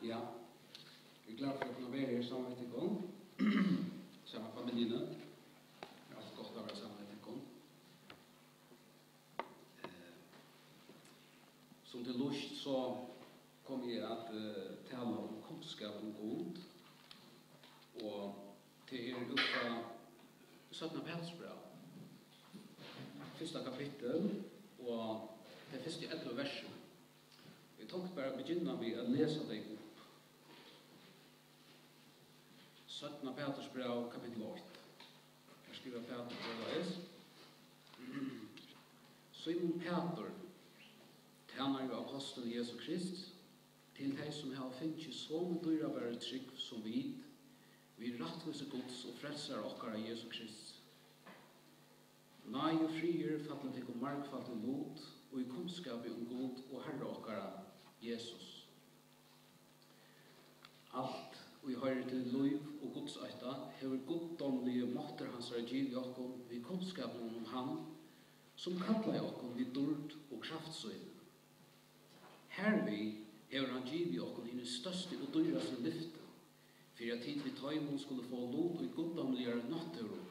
Ja, jeg glad for å kunne være her sammen med dere, sammen med familiene. Det er alltid godt å være sammen med dere. Som til lust så kommer jeg at tale om kunnskap om god, og til ut fra 17. Petersbrev, første kapittel, og det første 11 versen. Jeg tenkte bare å begynne med å lese det opp. 17. Petersbrev, kapittel 8. Her skriver Peter til Simon Peter, tjener jo apostel Jesu Krist, til de som har finnet sånne dyrebare trygg som vi rettvise gods og frelser okkara Jesu Krist. Nei og frier fattelig til å markfattelig lot, og i kunnskap om god og herre okkara Jesus. Alt vi hører til liv og godsøyta hever goddomlige måter hans giv i okkom vi kunnskapen om han, som kallar i okkom vi dord og kraftsøyne. Hervi hever han giv i okkom henne største og dyraste lyfte, for at tid vi tøymon skulle få lot og goddomligere natturo,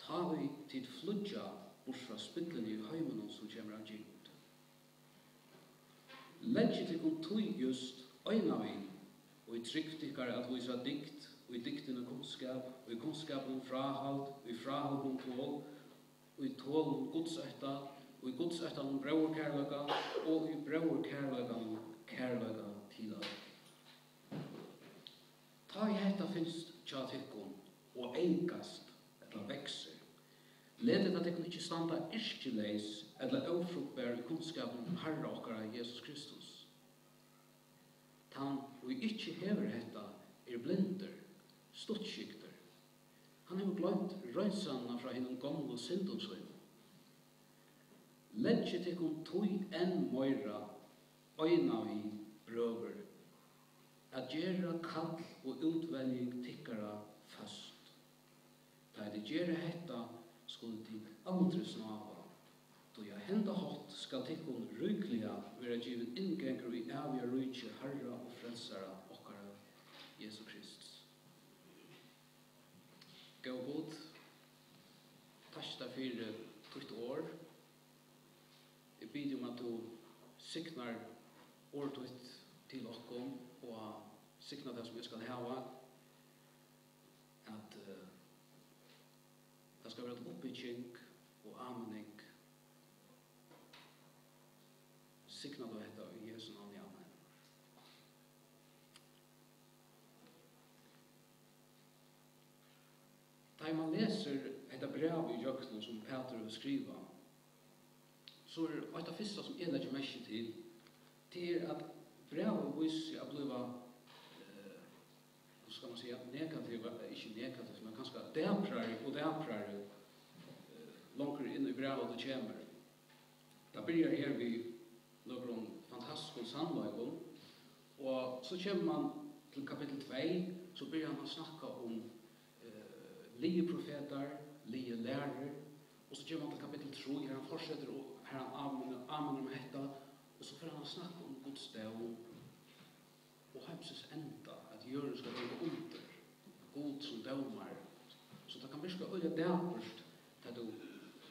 ta vi tid fludja bort fra spillene i heimen som kommer av giv. Legge til kun tog just øyna vi, og i trygg tykkar at vi sa dikt, og i diktene kunnskap, og i kunnskapen frahald, og i frahald om tål, og i tål om godsøyta, og i godsøyta om brauerkærløka, og i brauerkærløka om kærløka tida. Ta i hetta finst tja tykkon, og eikast, eller vekser. Ledet at tykkon ikkje standa irskeleis, eller ofruktbær i kunnskapen om Herre okkara Jesus Kristus. Han og ikke hever hetta blinder, ståttskikter. Han har glemt røysanna fra henne gamle syndonsøyne. Legge til kun tog enn møyra, øyna vi brøver, at gjøre kall og utvelging tikkara fast. Da det gjøre hetta, skulle de aldri snava. Da jeg henda hatt skal tikkun rykliga være givet inngengur i avja rykje Herra og frelsara okkara Jesu Krist. Gå god, tasta fyrir tutt år. Jeg bid om at du siknar årtutt til okkom og siknar det som jeg skal hava, at det skal være et oppbygging og anmenning. Sikna du hetta i Jesu navn, amen. Da man leser hetta brev i jöknen som Peter vil skriva, så et av det første som jeg legger mest til, det at brevet viser å bliva, hva skal man si, negativ, ikke negativ, men kanskje deprare langt inn i brevet det kommer. Da begynner her vi noen fantastiske sannløygon, og så kommer man til kapittel 2, så begynner han å snakke om lie profeter, lie lærer, og så kommer man til kapittel 3, her han fortsetter, og her han anmenner med hetta, og så får han snakke om Guds død, og heimses enda, at jorden skal være under, god som dømmer, så det kan virke øye dævert, til du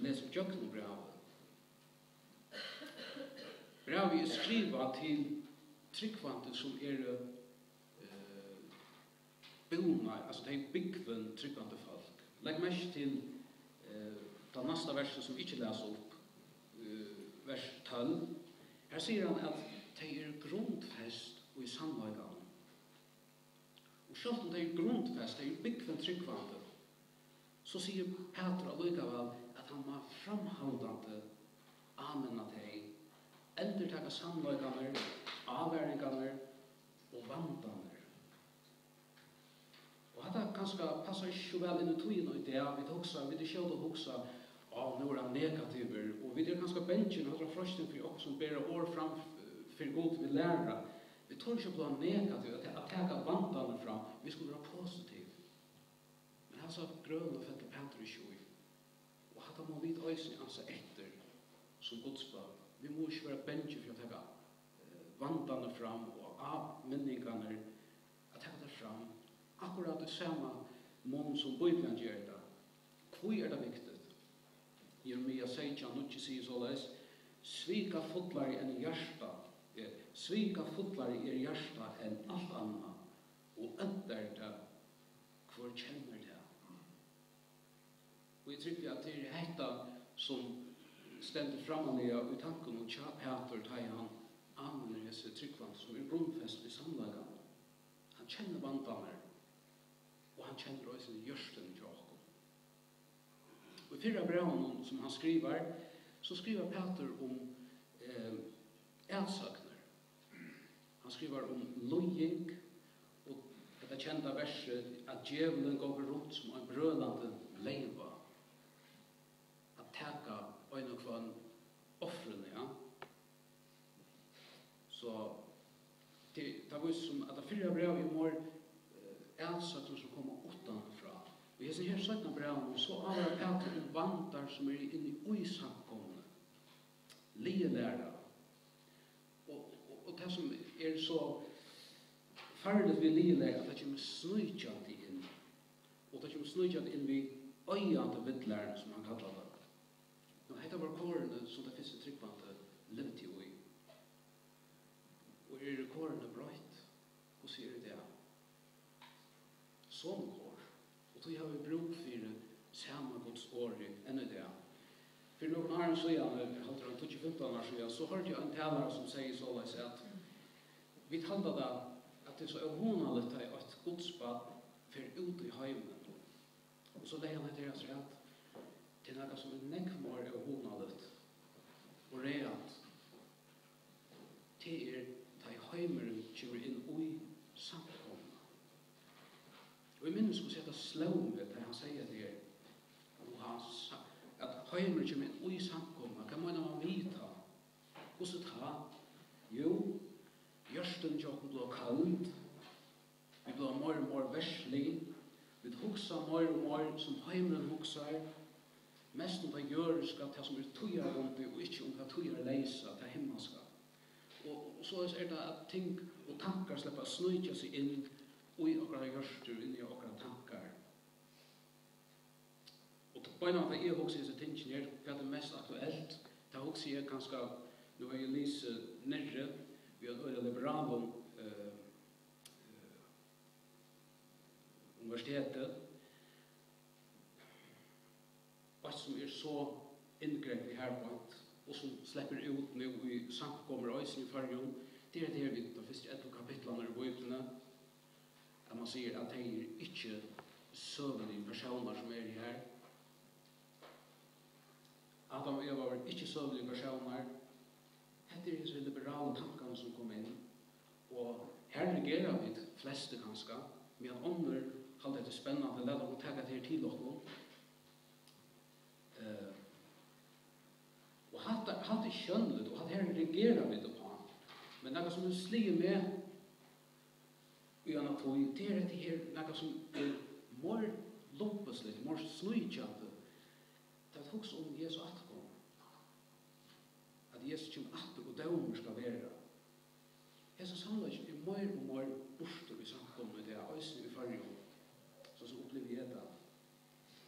leser jøkken brevet. Brevet er skriva til tryggvante som bona, altså det byggven tryggvante folk. Legg mest til det neste verset som ikke leser opp, vers 12. Her sier han at det grundfest og i samleggene. Og selv om det grundfest, det byggven tryggvante, så sier Peter allikevel at han var framhaldande amen at det endertaka samleggene, avværingene og vandene. Og dette kanskje passer ikke så vel inn i togene i det. Vi er selv å hukse nå han negativer, og vi kanskje bensjen og frøsten for oss som ber år fram for god vi lærer. Vi tar ikke på negativ, at teka vandene fra, vi skulle være positiv. Men han sa grønne fette Peter i sjøy. Og dette må vi øyne anse etter som godsbarn. Vi må ikke være bensjen for å teka vandene fram og avminningene att ta det fram. Akkurat det samma mån som Bibeln gör det. Hvor det viktigt? Jeremia 16, nu sier såleis, svika fotlar enn hjärsta, svika fotlar hjärsta enn allt anna, og ønter det, hvor kjenner det. Og jeg tror at det hetta som stender framanlega i tanken om Peter, da han anvender disse tryggvann som grunnfest i samlagan. Han kjenner vandamer, og han kjenner også hjørsten til oss. Og i 4 brevene som han skriver, så skriver Peter om elsakner. Han skriver om lojing, og det kjente verset at djevelen går rundt som en brølande leiva. At teka øyne og kvann offrene, ja. Så det var som at det 4 brev i mor elsakner som kommer utanfra. Og jeg ser her 17 brevene, så avrar Peter om vandar som inne i uisamkomne, lielæra. Og det som så farligt ved lielæra, at det kommer snøykjant inn. Og det kommer snøykjant inn ved øyante vidlærene, som han kallar det. Nå, dette var kårene som det første tryggvante levde jo i. Og kårene brøyt? Hvordan det det? Sånn kår. Og så har vi bruk for samme Guds året enn det. For noen år siden, jeg holdt det 25 år siden, så hørte jeg en talere som sier såleis at vi talte da at det er så uhånelig til at Gudsbad for ut i heimen. Og så leier han etter oss at det er noe som nekvar uhånelig og realt. Det er til heimeren kommer inn i samkommet. Og jeg minnes hvordan jeg slå med det han sier det at heimeren kommer inn i samkommet. Hva må man vite? Hvordan ta? Jo, hjørsten tjokken blir kald. Vi blir mer og mer verslig. Vi hugsa mer og mer som heimeren hugsar. Mest om det gjøreska, det som tøyere rundt det, og ikke om det tøyere leisa, det himmelska. Og så er det at ting og tankar slipper å snøyja seg inn i okra hjørster, inn i okra tankar. Og bare når jeg hugsa disse tingene her, hva er det mest aktuelt? Det hugsa jeg ganske, nå har jeg lyst nærre, vi har øyne liberalum universitetet, og som så inngrep i herpånt, og som slipper ut nå i samkommer og i fargen, det er det vi de første 11 kapitlene i Bibelen, at man sier at det er ikke søvnlige personer som er her. Adam og Eva var ikke søvnlige personer. Dette er disse liberale tankene som kom inn. Og her reagerer vi fleste ganske, men ånder hadde det spennende, la dem ta det her til dere. Og hatt det skjønnet, og hatt her reagerer vi det på. Men noe som sliger med i anatoi, det er dette her, noe som mer lompeslig, mer snøykjante. Det er også om Jesu atkom. At Jesus kommer atter og dømer skal være. Jesus handler ikke mer og mer borte i samkommet, det er øyne i fargen, så som opplever jeg det.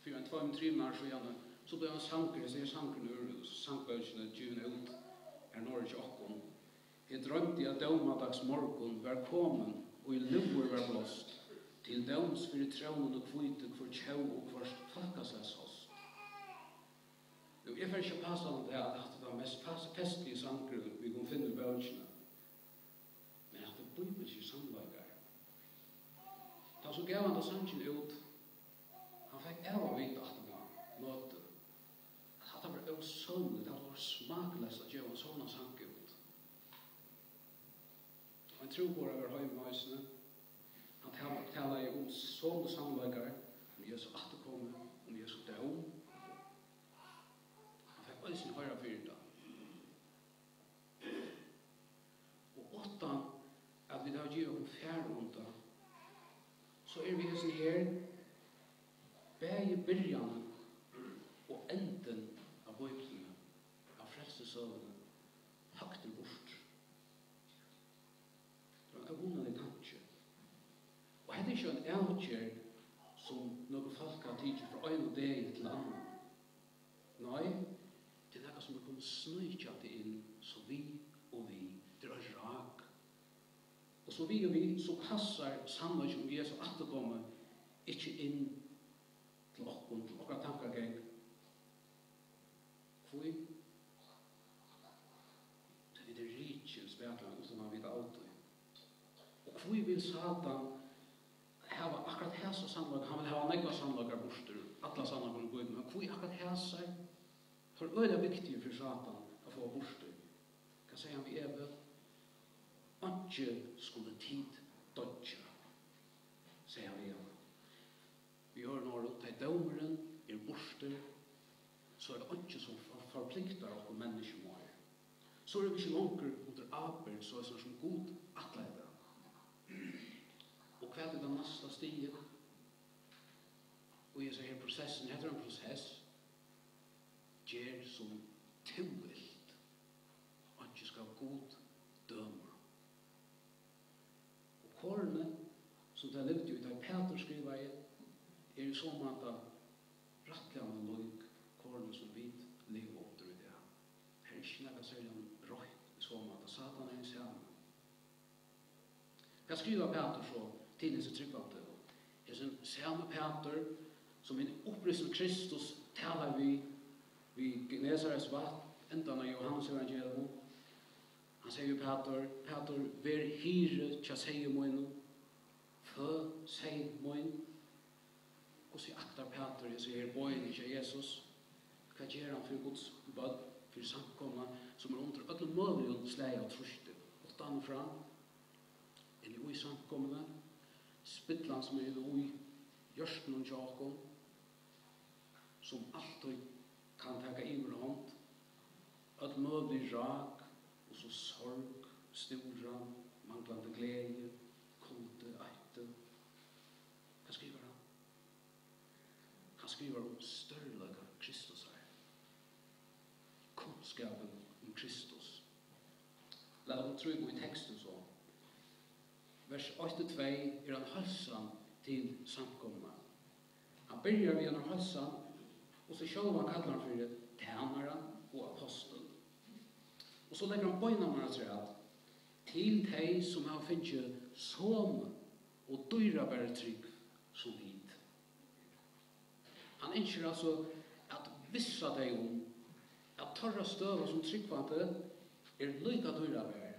For en 2-3 år siden, så ble han sanker, jeg ser sankerne ur sankbøkene djuvne ut, her Norge okkom. Jeg drømte at dømadags morgon var kommet, og i luver var blåst, til døms for traunen og kvite, for tjau og for folkesles oss. Jeg får ikke passe om det at det var mest festlige sanger vi kunne finne i bøkene. Men at det bibelske samlager. Da så gav han det sangen ut, han fikk av å vite at det var møte. At det var usønlig, det var smakløst at gjøre en sånn sang ut. Og en tro på det over høymøysene, han taler om sånne samlager, om Jesu atterkomme, om Jesu døm. Han fikk høyre fyrir det. Og åttan at vi da gjør om fjærhånda, så er vi sånn her, begge byrjan og enden av bøyblene, av frelsesøvene, hakten bort. Det var en vunnet tanke. er ikke en avgjerd som noen folk har tidlig fra en og dag til annen. Nei, det noe som kommer snøyke det inn, så vi og vi, det rak. Og så vi og vi, så passer sannhet om Jesus at det kommer ikke inn til okken, til okkara tankegang. Hvor? Det er rikets verkland, som han vet alltid. Og hvor vil Satan hava akkurat hæsa sannlager, han vil hava negva sannlager borster, alla sannlager i Bibelen, men hvor akkurat hæsa for øyla viktig for Satan å få borster. Hva sier han vi Eve? Ikke skulle tid dodja, sier han vi Eve. Vi hører når det er dømeren, borster, så er det ikke som forplikter oss menneskemål. Så er vi ikke langer under arbeid, så er det som god atleder. Og hva er det neste stiget? Og jeg sier her prosessen, heter en prosess, gjør som tilvilt, at ikke skal god døme. Og kårene, som det er levd ut av Peter skriver i, er i så måte rettelig av en løg, kårene som vi lever opp til det. Her er ikke noe særlig røyt i så måte, Satan er en sammen. Hva skriver Peter så til disse tryggvante? Det er en samme Peter som en opprystende Kristus taler vi Genesares vatt, enda av Johannes evangelium. Han sier jo Peter, ver hyre tja seie moinu, fø seie moin. Og så aktar Peter, jeg sier bojen ikke Jesus. Hva gjør han for Guds bød, for samkomna, som er under alle mulige sleg og truste. Og stann fram, inn i samkomna, spittland som er i gjørsten og tjakom, som alltid kan taka iverhånd, at mulig rak, og så sorg, stora, manglande glede, kulde, eite. Hva skriver han? Han skriver om størrelaga Kristus her. Kunnskapen om Kristus. La oss tro i teksten så. Vers 8-2 er han halsan til samkomna. Han begynner ved han halsan, og så sjálv han kallar han for tænaren og apostelen. Og så legger han bøynammer at til de som har finnet som og dyrebære trygg som vid. Han ønsker altså at vissa deg om at torra støva som tryggvante er lyka dyrebære.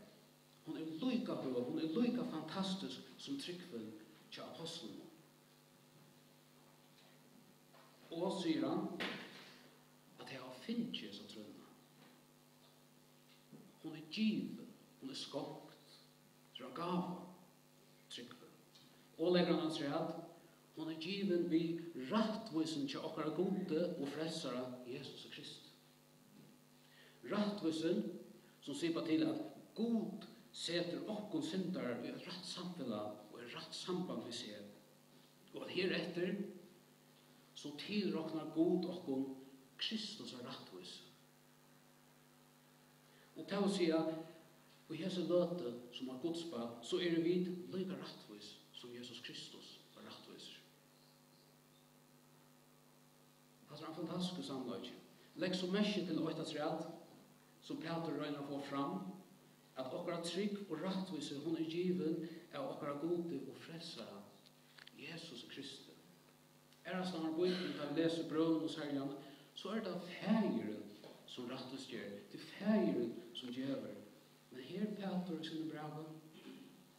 Hon er lyka høy, hon er lyka fantastisk som tryggven til apostelen. Og sier han at jeg har finnet så trønna. Hon er given, hon er skokt, så han gav tryggven. Og legger han sier at hon er given vi rattvisen til okkara gode og frelsara Jesus Krist. Rattvisen som sier til at God setter okkon syndare i et rett samfunn og et rett samband vi ser. Og at heretter så tilråknar God okkon Kristus er rattvis. Og til å si at i hese løte som er godsbad, så er vi like rattvis som Jesus Kristus er rattvis. Det er en fantastisk samlag. Legg så mye til øytasrad som Peter røyner å få fram, at okkara trygg og rattvise hun er given av okkara gode og frelsere Jesus Kristus. Er det snart bøyden kan lese brøven og særjan, så er det fægeren som rattvis gjør. Det er fægeren som gjør. Men her Peter i sine brev,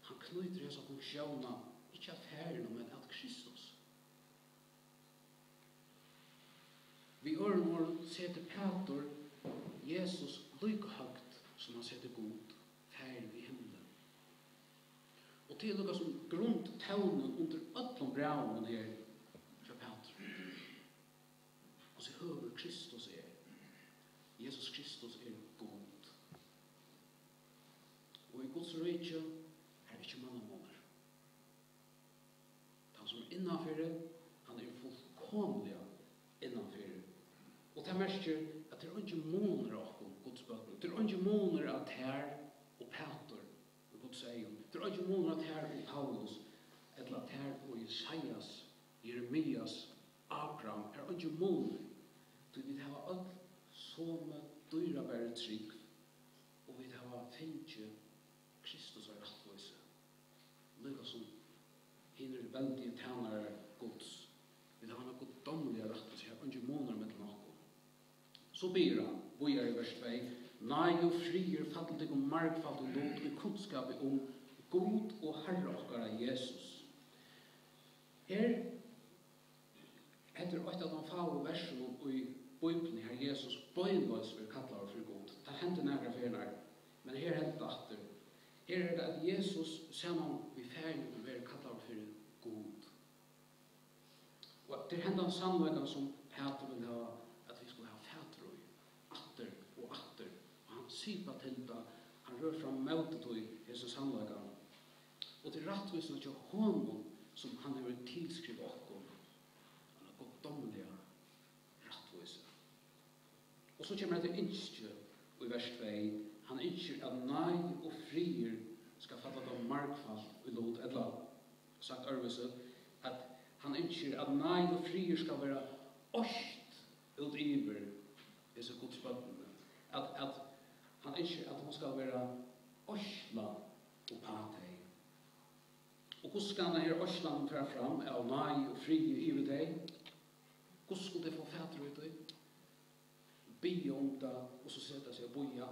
han knyter oss av funksjoner, ikke av fægeren, men av Kristus. Vi ører setter Peter Jesus like høyt som han setter god fægeren i himmelen. Og til noe som grundtaunen under ødlom breven her, og så høver Kristus er. Jesus Kristus er god. Og i Guds rike er det ikke mannamåler. Han som er innanfyrir, han er fullkomlig innanfyrir. Og det merker at det er ikke måner av Guds bøtten. Det er ikke måner av Tær og Peter og Guds egen. Det er ikke måner av Tær og Paulus eller her og Isaias, Jeremias, Abraham, ikke måned. Så vi har alt som dyrebære trygg, og vi har finnet Kristus og rettvise. Lika som hinner veldige tjenere gods. Vi har noe dommelige rettvise, her ikke måneder med noe. Så ber han, bojer i vers 2, nei og frier fattig og markfaldig lot og kunnskap om God og Herre okkara Jesus. Her etter et av de få versene i Bibelen her Jesus bøynløs for kallar for God. Det hendte nære ferner, men her hendte atter. Her det at Jesus sammen vi ferdig vil være kallar for God. Og det hendte sannløyden som Peter vil ha, at vi skulle ha fætter og atter og atter. Og han sypa til det, han rør fram møtet i Jesus sannløyden. Og til rettvisen til honom som han har tilskrivet okkom. Han har gått dommelige rettvise. Og så kommer det til innskjø i vers 2. Han innskjø at nei og frier skal fatte av markfall i lot edla. Sagt Ørvise at han innskjø at nei og frier skal være åst ut iver disse godsbøttene. At han innskjø at hun skal være åstla og patei. Og hvordan skal denne Østland føre fram av nei og fri i deg? Hvordan skulle det få fætre ut i? Be om det, og så sette seg og boja.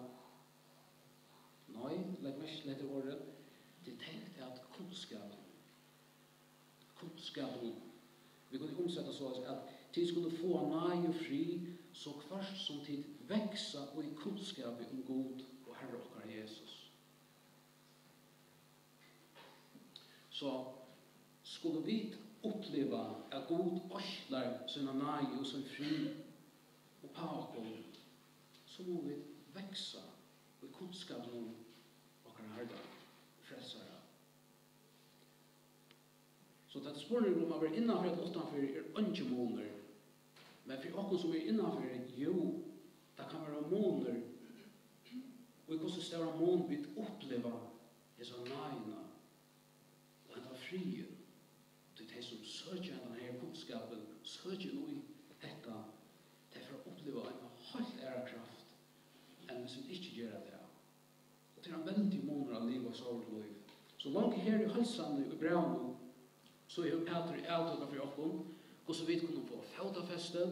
Nei, legg mest lett i året. Det tenkte at kunnskapen, vi kunne omsette så at tid skulle få nei og fri, så kvart som tid veksa og i kunnskapen om God og Herre okkar Jesus. Så skulle vi oppleva at God årslar sina nei og sin fri og pakom, så må vi veksa i kunnskapen om okkar herda frelsara. Så det spørsmålet om å være innenfor eller utenfor ikke måneder. Men for oss som innenfor, jo, det kan være måneder. Og i hvordan større måned vi opplever disse neiene og denne frien. Det er de som søker denne kunnskapen, søker noe i dette, det er for å oppleve en helt ærekraft enn hvis vi ikke gjør det. Og det er en veldig måneder av liv og sorgliv. Så langt her i halsene i brevene, så er Peter avtøkket for oss, hvordan vi kunne få fotafeste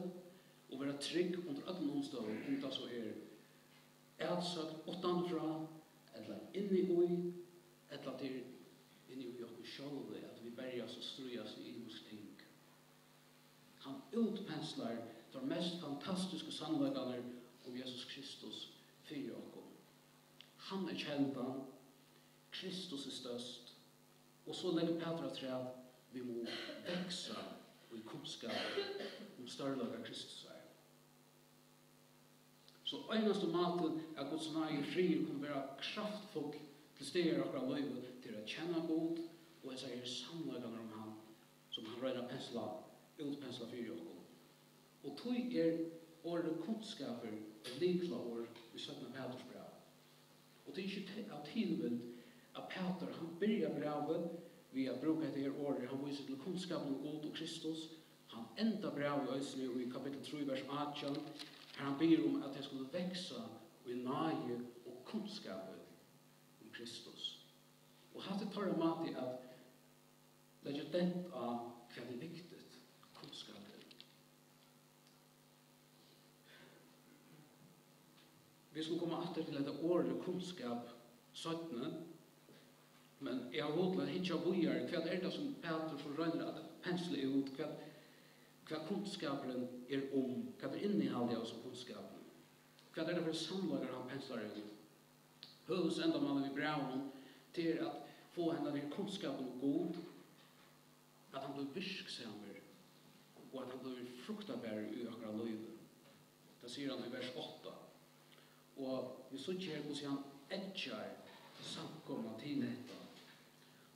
og være trygg under alle omstående, om det så er utsagt utenfra, eller inni ui, eller til inni ui oss selv, at vi berges og strøyes i hos ting. Han utpensler de mest fantastiske sannleggene om Jesus Kristus for oss. Han er kjelden, Kristus er størst, og så legger Peter at træd, vi må veksa i kunnskap om størrelaga Kristus er. Så eneste maten er Guds nei og fri kunne være kraftfull til stedet akkurat løyve til å kjenne god og jeg sier sannleggene om han som han røyner utpensla for oss. Og tog året kunnskaper og likla år i 17. Peters brev. Og det er ikke av tilvind at Peter han byrja brevet vi har brukt det her året, han viser til kunnskapen om God og Kristus. Han enda brev i Øsne i kapittel 3, vers 18, her han ber om at jeg skulle veksa i nage og kunnskapen om Kristus. Og hatt det tar mat i at det er dent av hva det er viktig, kunnskapen. Vi skulle komme etter til dette året kunnskap 17, men jeg har hållit at hitja bojar, hva er det som Peter får røyner at pensle ut, hva kunnskapen er om, hva er innehaldet av som kunnskapen, hva er det for samlager han pensler ut. Høves enda mannen i brevnen til at få henne til kunnskapen god, at han blir virksamer, og at han blir fruktabær i akkurat løyve. Det sier han i vers 8. Og vi så ikke her hvordan han edger samkomma til dette.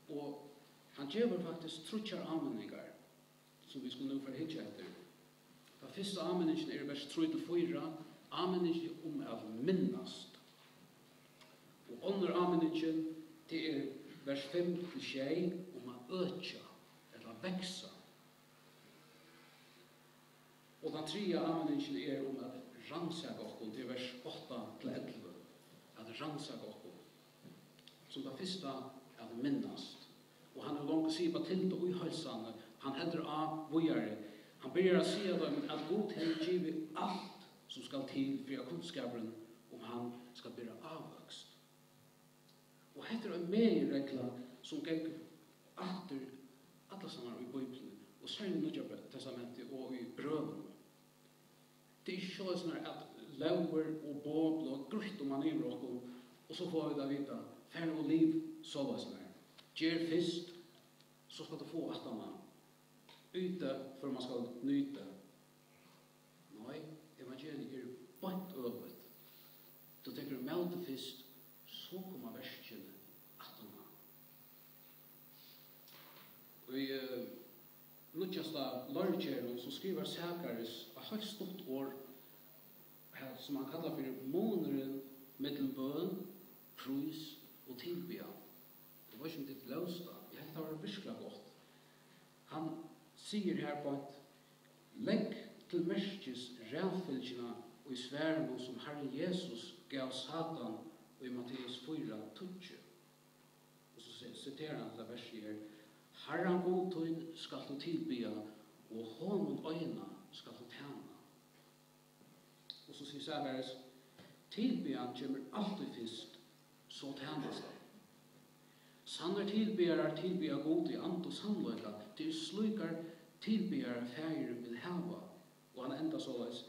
Og han gjør faktisk trutjar anmenningar, som vi skulle nå få hitje etter. Den første anmenningen er vers 3-4, anmenningen om at minnast. Og under anmenningen, det er vers 5-6, om at øtja. växa. Och den tredje användningen om att rannsaka oss till vers 8-11. Att rannsaka oss. Som det första att minnast. Och han har långt sipa till det i hälsan. Han händer av vågare. Han börjar att säga dem att God har givit allt som ska till för kunskapen om han ska bli avväxt. Och här är en meregla som gäller efter alla sådana i Bibeln. Och särskilt i Nya testamentet och i bröven. Det är inte så att löver och båbl och grutt om man är bråk och så får vi det vita. Färd och liv, så var sådär. Ger fist, så ska du få att man ute för man ska nyta. Nej, evangeliet är bort övrigt. Då tänker du melde fist, så kommer versen att man. Och i Lutjasta Lörkjären så skriver Säkaris ett högt stort år som han kallar för måneren mellan bön, prus och tillbya. Det var inte ett lösta. Jag tänkte det var virkelig gott. Han säger här på att lägg till märkes rävfälgina och i svären som Herren Jesus gav Satan och i Matteus 4:20. Och så citerar han det verset här. Herren godtøyn skal du tilbya, og honom øyna skal du tjäna. Och så säger Säkaris, tilbyan kommer alltid först, så tjänas det. Sannar tilbyare tilbyr god i and och sannlöka, till slukar tilbyare färger vill hava. Och han enda således,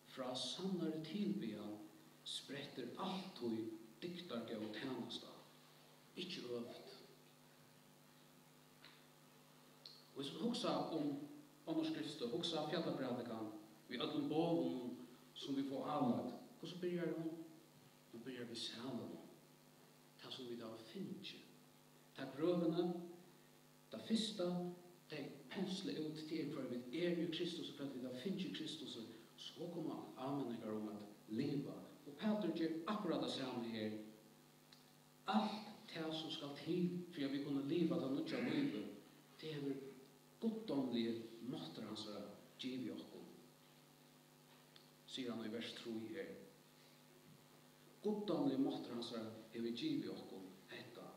fra sannare tilbyan spretter alltid dyktarga och tjänasta. Ikke övrigt. Och så huxa om annars Kristus, huxa fjällabrädikan, vi ödlom boven som vi får avlagt. Och så börjar hon? Hon börjar vid sälen. Det som vi då finner. Ta grövena, det första, det penslar ut till för vi är i Kristus och för att vi då finner Kristus, så kommer användningar om att leva. Och Peter ger akkurat det samma här. Allt det som ska till för att vi kunna leva det nya livet, det är goddomlige måter hans giv i okkom. Sier han i vers 3 her. Goddomlige måter hans giv i okkom etta.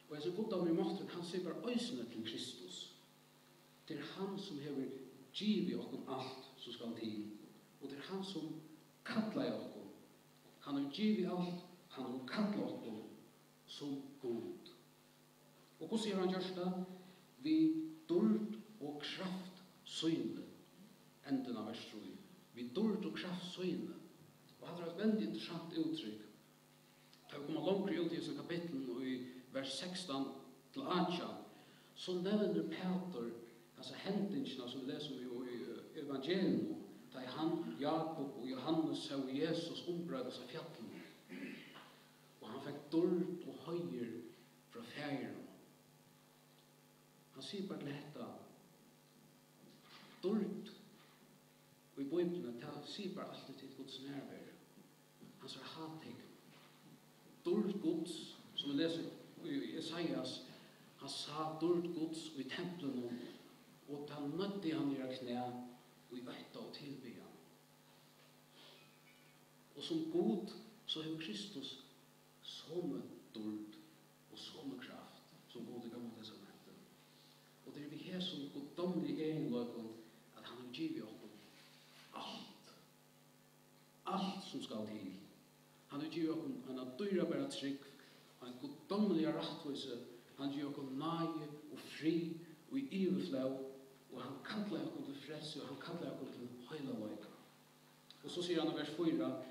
Og jeg så goddomlige måter, han sier bare øysene til Kristus. Det er han som hever giv i okkom alt som skal til. Og det er han som kallar i okkom. Han har giv i alt, han har kallar okkom som god. Og hvordan sier han gjørst det? Vi dård og kraft søyne. Enden av vers 3. Vi dård og kraft søyne. Og han har et veldig interessant uttrykk. Da vi kommer langt ut i disse kapitlen og i vers 16 til 18, så nevner Peter altså hendingene som vi leser i evangeliet. Da han, Jakob og Johannes så Jesus ombrødes av fjallene. Og han fikk dård og høyer fra fjæren. Han sier bare dette. Dård. Og i Bibelen sier bare alltid til Guds nærvær. Han sier hatig. Dård Guds, som vi leser i Esaias, han sa dård Guds i tempelen, og da nødde han gjøre knæ og i øyta og tilby han. Og som god så har Kristus samme dård og samme kraft som god i gamle testamentet. Og det er vi her som goddomlig egenløkken at han har givet oss alt. Alt som skal til. Han har givet oss en dyrebare trygg, en goddomlig rettvise. Han giver oss nage og fri og i iveflau. Og han kallar oss til frelse og han kallar oss til høyla løyka. Og så sier han i vers 4,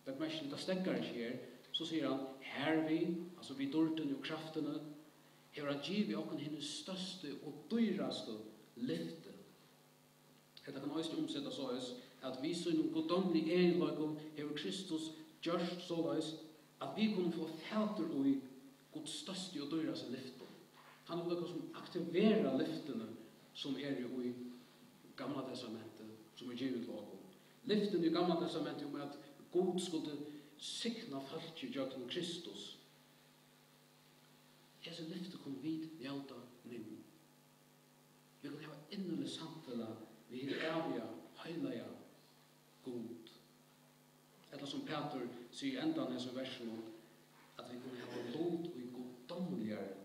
det stekker ikke her, så sier han, her vi, altså vi dårtene og kraftene, hever han givet oss hennes største og dyraste lyfte. Dette kan også omsettes såleis, at vi som noen goddomlig egenløykom hever Kristus gjørst såleis, at vi kunne få fæter og i Guds største og dyraste lyfte. Han er noe som aktiverer lyftene som er i gamla testamentet, som er givet til oss. Lyften i gamla testamentet om at God skulle sikna folk i jøkken Kristus. Hese lyfte kom vid njóta nu. Vi kan ha innerlig samtala vi evige, heilige god. Eller som Peter sier enda nese versen at vi kan ha lot og goddomligere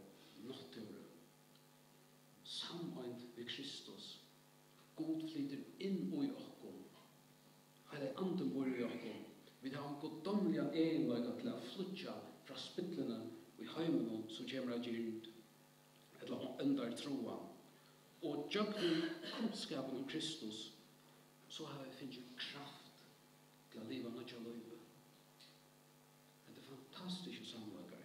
natur. Samøynt ved Kristus. God flyter inn i okkom. Hele anden bor i okkom. Vi har en goddomlig egenløyga til å flytja fra spittlene i heimen som kommer av gyrd. Eller under troen. Og jøgnen kunnskapen om Kristus, så har vi finnet kraft til å leve nødja løyve. Det er fantastiske samlager.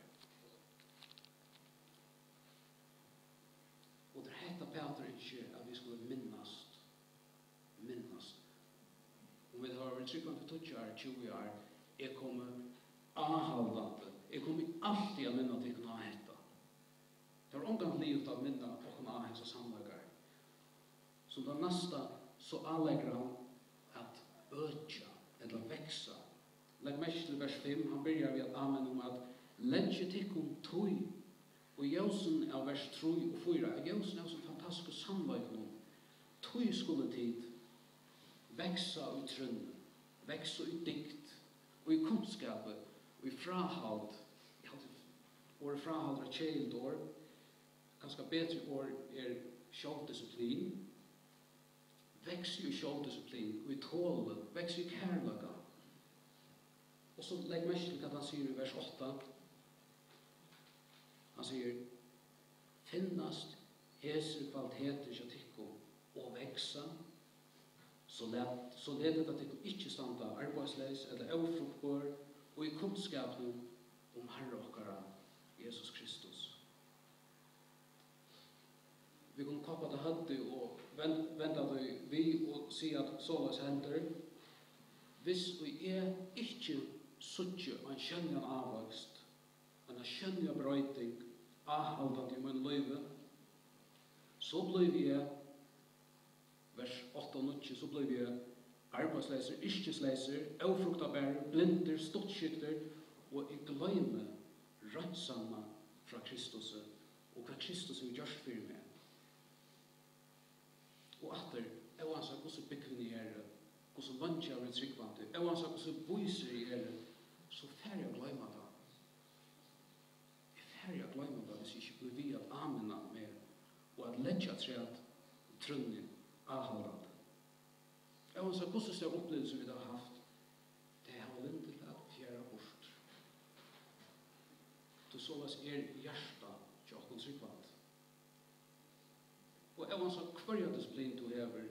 Og det heter Peter ikke at vi skulle minnast. Og vi har vært tryggvann til 20 år, jeg kommer avhaldande. Jeg kommer alltid å minna til å heta. Det var omgang livet av minna på å kunne avhengsa samlager. Som det neste så anlegger han at øtja eller veksa. Legg mest til vers 5, han begynner ved at amen om at legge tikkum tøy og jøsen av vers 3 og 4. Jøsen er så fantastisk samleik nå. Tøy skulle tid veksa i trønn, veksa i dikt og i kunnskapet og i frahald. Året frahald er kjeilt år. Ganske bedre år er sjåldisiplin. Vekser i sjåldisiplin, og i tåle, vekser i kærlaga. Og så legg mest til hva han sier i vers 8. Han sier, finnast heser kvaliteter som tikko og veksa, så ledet at tikko ikke standa arbeidsleis eller aufruktbar, og i kunnskapen om Herre okkara, Jesus Kristus. Vi kan kappa det hadde og venda det vi og si at såles hender. Hvis vi ikke suttje en kjennjan avvokst, en kjennjan brøyting, avhaldande i min løyve, så blir vi, vers 8 og 9, så blir vi arbeidsleiser, iskesleiser, aufruktabærer, blinder, ståttskikter, og jeg gløyme rødsamma fra Kristus, og hva Kristus har gjort for meg. Og atter, jeg var sagt hvordan byggvinn er, hvordan vantja er tryggvante, jeg var sagt hvordan boiser er, så færre jeg gløyma det. Færre jeg gløyma det hvis jeg ikke blir vi at amena med, og at letja treat trunnin avhaldande. Jeg var sagt hvordan større opplevelse vi har haft, det har lindet til at fjæra bort. Det såles hjersta til okkur tryggvante. Og jeg var så hver disiplin du hever,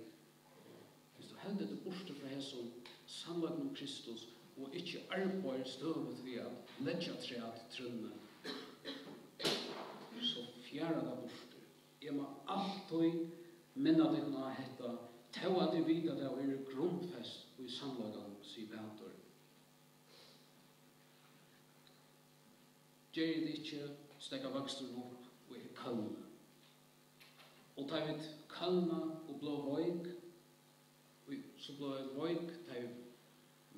hvis du heldet det borte fra hesson, sannlagen om Kristus, og ikke arbeid støvet ved at letja treat trunne, så fjæra det borte. Jeg må alltid minna deg nå hetta, til at jeg vet at jeg er grunnfest og i sannlagen, sier Peter. Gjør det ikke, stekka vaksturen opp, og er kalme. Og ta vi kalma og blå voik, så blå voik, ta vi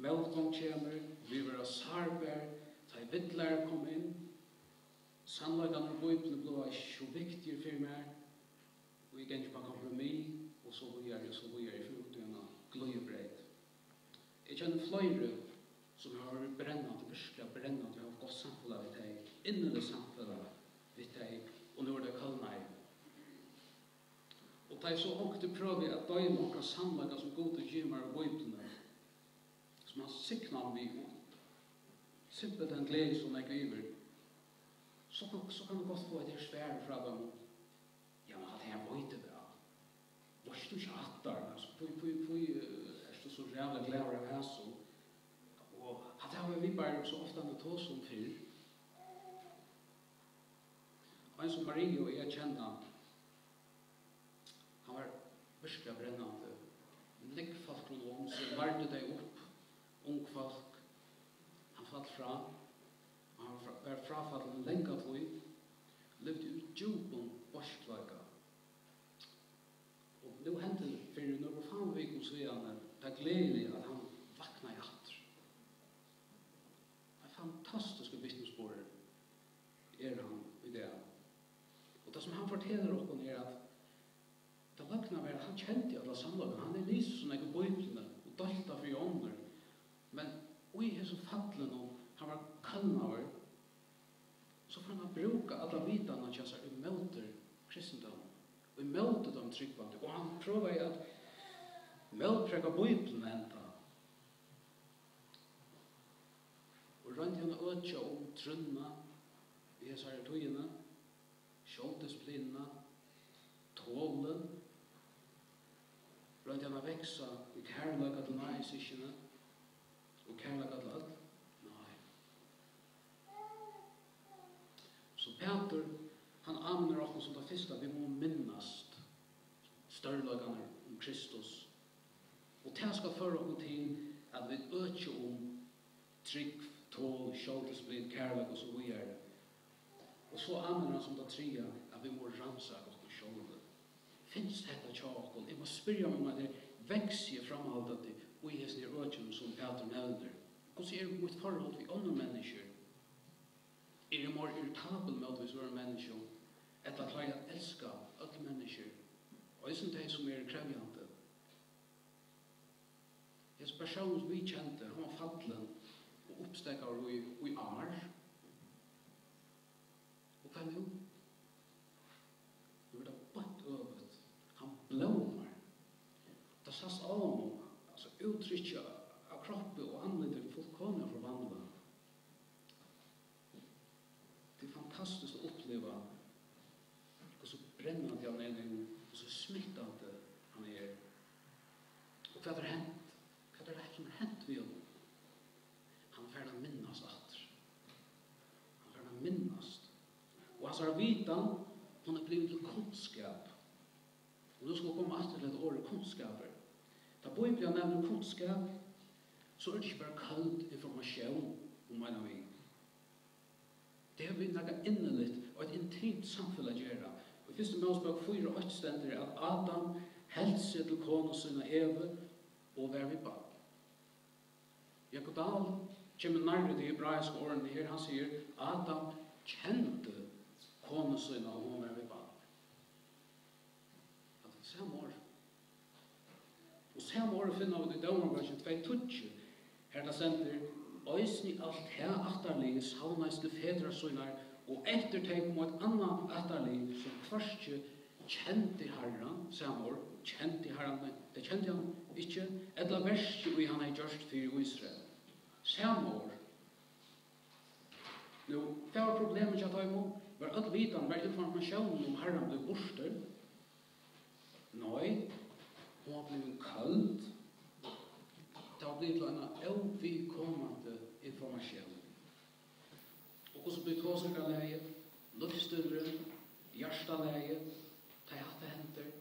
melkong kjemer, vi var sarber, ta vi vittlar kom inn, sannlagan og bøyplene blå er så viktige for meg, og jeg gikk på kompromiss, og så var jeg i fruktene gløyebreit. Jeg kjenner flere som har vært brennende, virkelig brennende, og har gått samfunnet ved deg, innelig samfunnet ved deg, og nå er det kalma i. Og det er så ångte prøver at døgn ångre samlaga som gode gymar og bøyplene, som han siknar vi ut. Simpelt den glede som jeg giver. Så kan du godt få et her svære fra dem. Ja, men at jeg bøyte det. Vars du ikke attar? Pui er du så rævlig glede av hæsson? Og at jeg vi bare så ofte med tås om fyr. Og en som Marie og jeg kjenner, han var virkelig brennende. Legg folk rundt om, så varde deg opp. Ung folk. Han falt fra. Han var frafallet lenge tog. Levde ut djupen borsklaga. Og nå hendte det for når faen vi kom sveane, det er gledelig at han vakna i hatter. Det er fantastiske vittnesbord er han i det. det som han forteller oss at det løgna var at han kjente alla samlagen. Han lyst sånn ikke bøyplene og dalta for i ånder. Men i hese fallen og han var kallnaver, så får han bruka alla vitarna kjensar i møter kristendom. Og i møter dem tryggvande. Og han prøver at møtpreka bøyplene enda. Og rundt han øtja om trunna i hese her tøyene, sjåldisplina, tålen, rundt han veksa i kærlaga til næsikkene, og kærlaga til alt. Nei. Så Peter, han amner oss som det første, vi må minnast størlagene om Kristus. Og det skal føre oss til at vi øker om trygg, tål, sjåldisplin, kærlaga og så videre. Og så amner han som det tredje, at vi må rannsake oss sjålde. Finns dette tjåkol? Jeg må spyrja om at det vekser framhaldet og i hesten i økene som Peter nevner. Hvordan mitt forhold til andre mennesker? Det mer irritabel med at vi er mennesker? Etter at jeg elsker alle mennesker? Og det er de som krevjande. Hans person vi kjente, han var fattelen og oppstekker i ar. Og hva nå? Nå det bare øvet. Han blåmar. Det sas av honom, altså uttrykket av kroppen og anledning fullkomne forvandla. Det er fantastisk å oppleve hvordan brennende han er nå, hvordan smittende han er. Og hva hendt? Hva det som hendt ved honom? Han får minnast atter. Han får minnast. Og han sa vitan, hon er blivit til kunnskap. Og nå skal vi komme atter til et år kunnskaper. Da Bibelen nevner kunnskap, så det ikke bare kald informasjon om en av vi. Det har vi noe innelig og et intimt samfunn å gjøre. Og i 1. Mosebok 4:8 stender at Adam heldt seg til kona sine Eve og vær vi barn. Jakob Dahl kommer nærmere de hebraiske årene her. Han sier Adam kjente kona sine og hun vær vi barn. Det er samme år. Og samme år finner vi i Dømerversen 2:20. Her det sender Øysni alt her atterlige savnaiste fedresøyner og ettertegn mot et annet atterlige som først kjente Herren, samme år, kjente Herren, det kjente han ikke, eller verset vi han har gjort for Israel. Samme år. Nå, det var problemet til at jeg må, var alt vidan, var informasjonen om Herren ble borster. Nei, hun har blivit kald. Det har blivit en overkommende informasjon. Og hvordan blir tåsningaleie, luftstøveren, hjertaleie, teaterhenter,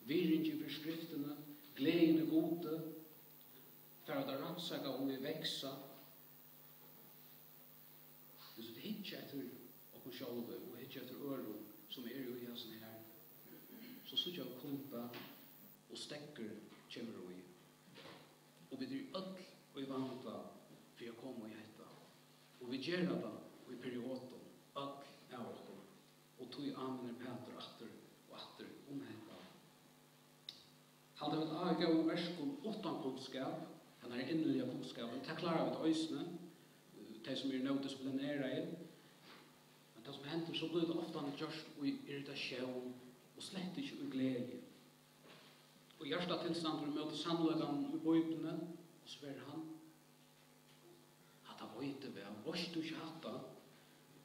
virringen for skriftene, gleden og gode, for at det rannsaka om vi veksa. Hvis det hittar etter oss sjálve og hittar etter øro som jo i hessen her, så sutja vi kumpa og stekker kommer vi. Og vi drir öll og i vanta for å komme i hetta. Og vi gjør det i perioden, öll av oss. Og tog anvender Peter atter og atter hetta. Hadde vi et avgå verskom utan kunnskap, den her innelige kunnskapen, det klarer vi til øysene, de som nodisciplinere i. Men det som henter, så blir det ofte gjørst i irritasjon og slett ikke i glede. Og hjertet tilstander møter sannløkene i bøyblene, og sver han. Hatt han vøyte vel, vårt du ikke hatt han.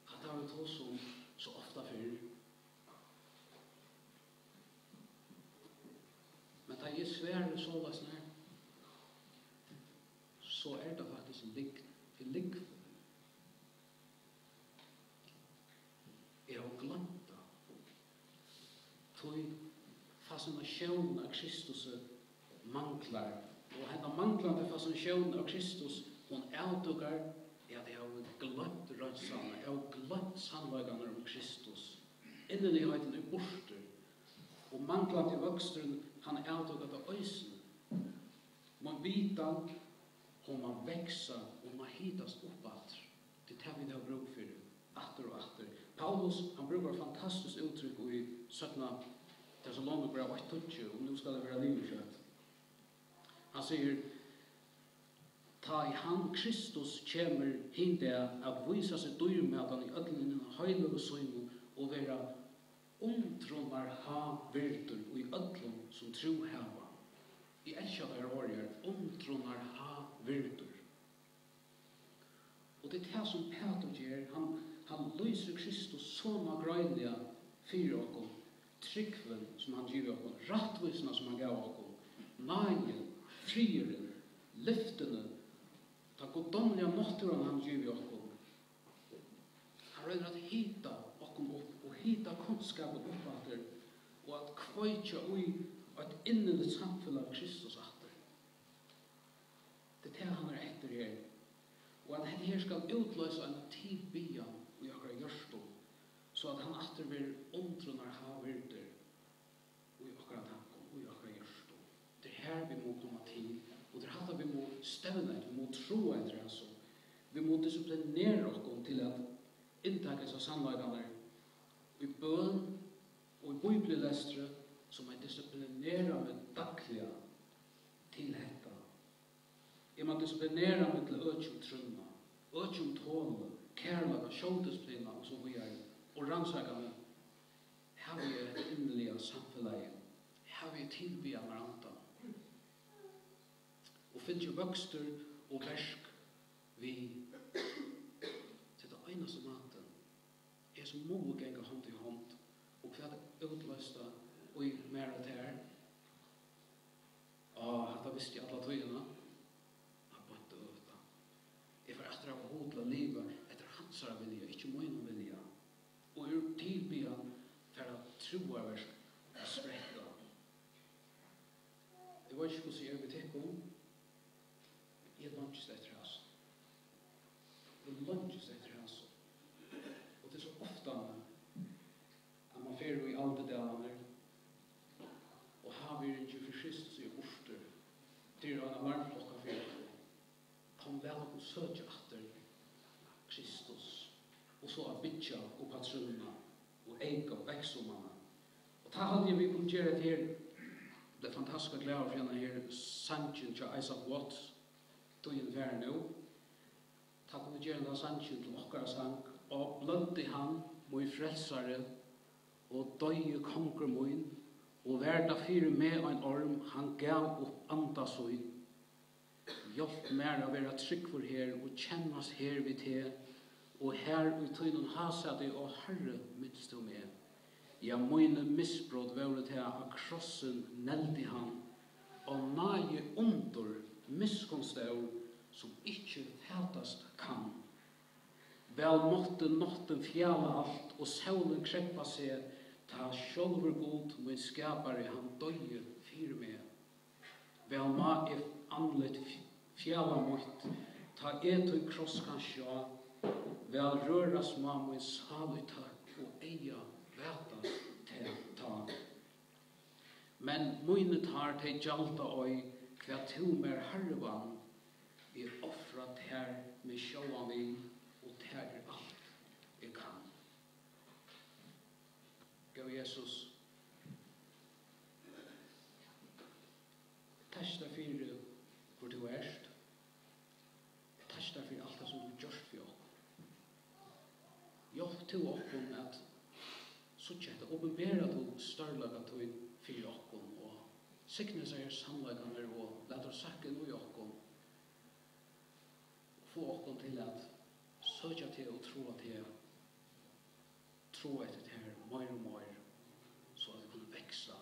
Hatt han vi tås om så ofte før. Men da jeg sverre så løsne her, så det faktisk en ligg. Jeg har glemt det. Tog fascinasjonen av Kristus manglar. Og henne manglande fascinasjonen av Kristus, hun avdugar at jeg har glemt rødsane, jeg har glemt sannløgene om Kristus. Inneligheten borte. Og manglande voksteren, han avdugar av øysen. Man vita, og man veksa, og man hitas oppatt. Det tar vi det bruk for, atter og atter. Paulus, han brukar fantastiskt uttryck i sökna Thessaloniker 1:20 och nu ska det vara livkött. Han säger, ta i han Kristus kommer hinde att visa sig dyrmätan i ödlinen höjlig och söjmo och vara omtronar ha virtur och i ödlun som tro hava. I älskar där året omtronar ha virtur. Och det är det som Peter gör. Han lyser Kristus såna grejliga fyra och tryggven som han giver oss, rättvisna som han gav oss, nagen, frieren, lyftene, ta godomliga måtturen han giver oss. Han röjder att hita oss upp och hita kunskapen uppfatter och att kvöjtja i ett innerligt samfälle av Kristus atter. Det är det han är efter här. Och att det här ska utlösa en tidbian i akra hjärsta så att han atter blir omtronar havirter och i akra tanken och i akra hjärsta. Det är här vi må komma till och det är här vi må stävna vi må tro efter alltså. Vi må disciplinera oss till att intakas av sannlagarna i bön och i bibellästre som är disciplinera med dagliga till detta. Är man disciplinera med till ökjum trunna, ökjum tål, kärlaga, sjåldisciplina och så vidare. Och rannsakande, har vi ett innerliga samfällige, har vi tillbya varandra. Och finns ju växter och versk vi till det enaste maten är som må gänga hand i hand och för att utlösta och i mer att här. Detta visste jag alla tøyene. Jeg får etter å hodla livet etter hans vilja, ikke min vilja. Og tilbyan for å tro over og spretta. Jeg vet ikke hvordan jeg vil tenke om. Jeg lønges etter hans. Jeg lønges etter hans. Og det er så ofte at man fer i alle delene og har vi ikke for Kristus i borte til en varmklokka for kom vel og søke etter Kristus og så a bytja og patrona og eika og veksomana og ta hadde vi kunne gjøre det her det fantastiske glede for denne her sannsyn til Isaac Watts tog inn færre nå ta kunne gjøre denne sannsyn til okkara sang og blødde han mot frelsare og døye konger moin og verda fyre med en orm han gav opp andasøy hjelp mer å være trygg for her og kjennes her vid her og her uttøynen hasade og herre minst du med. Ja, mine misbrott var til av krossen neldi han og nage under miskonstår som ikke fætast kan. Vel måtte notten fjalla alt og solen kreppa seg ta sjølver god min skapare han døye fyre med. Vel ma anlet fjalla mot ta etu kross kan sjå vel røras ma min salita og eia veta til ta. Men mine tar til jalta oi hva to mer hervan er offrat her med sjåan vi og ter alt jeg kan. Gå Jesus testa fyrir hvor du erst testa fyrir alt det som du gjørst for oss hjelp til oss at suttje etter åpenbæra til størlaga til fyrir oss og sikne seg samleggene og lette oss sakke noe i oss få oss til at søkja til og tro etter det her mer og mer så at vi kunne veksa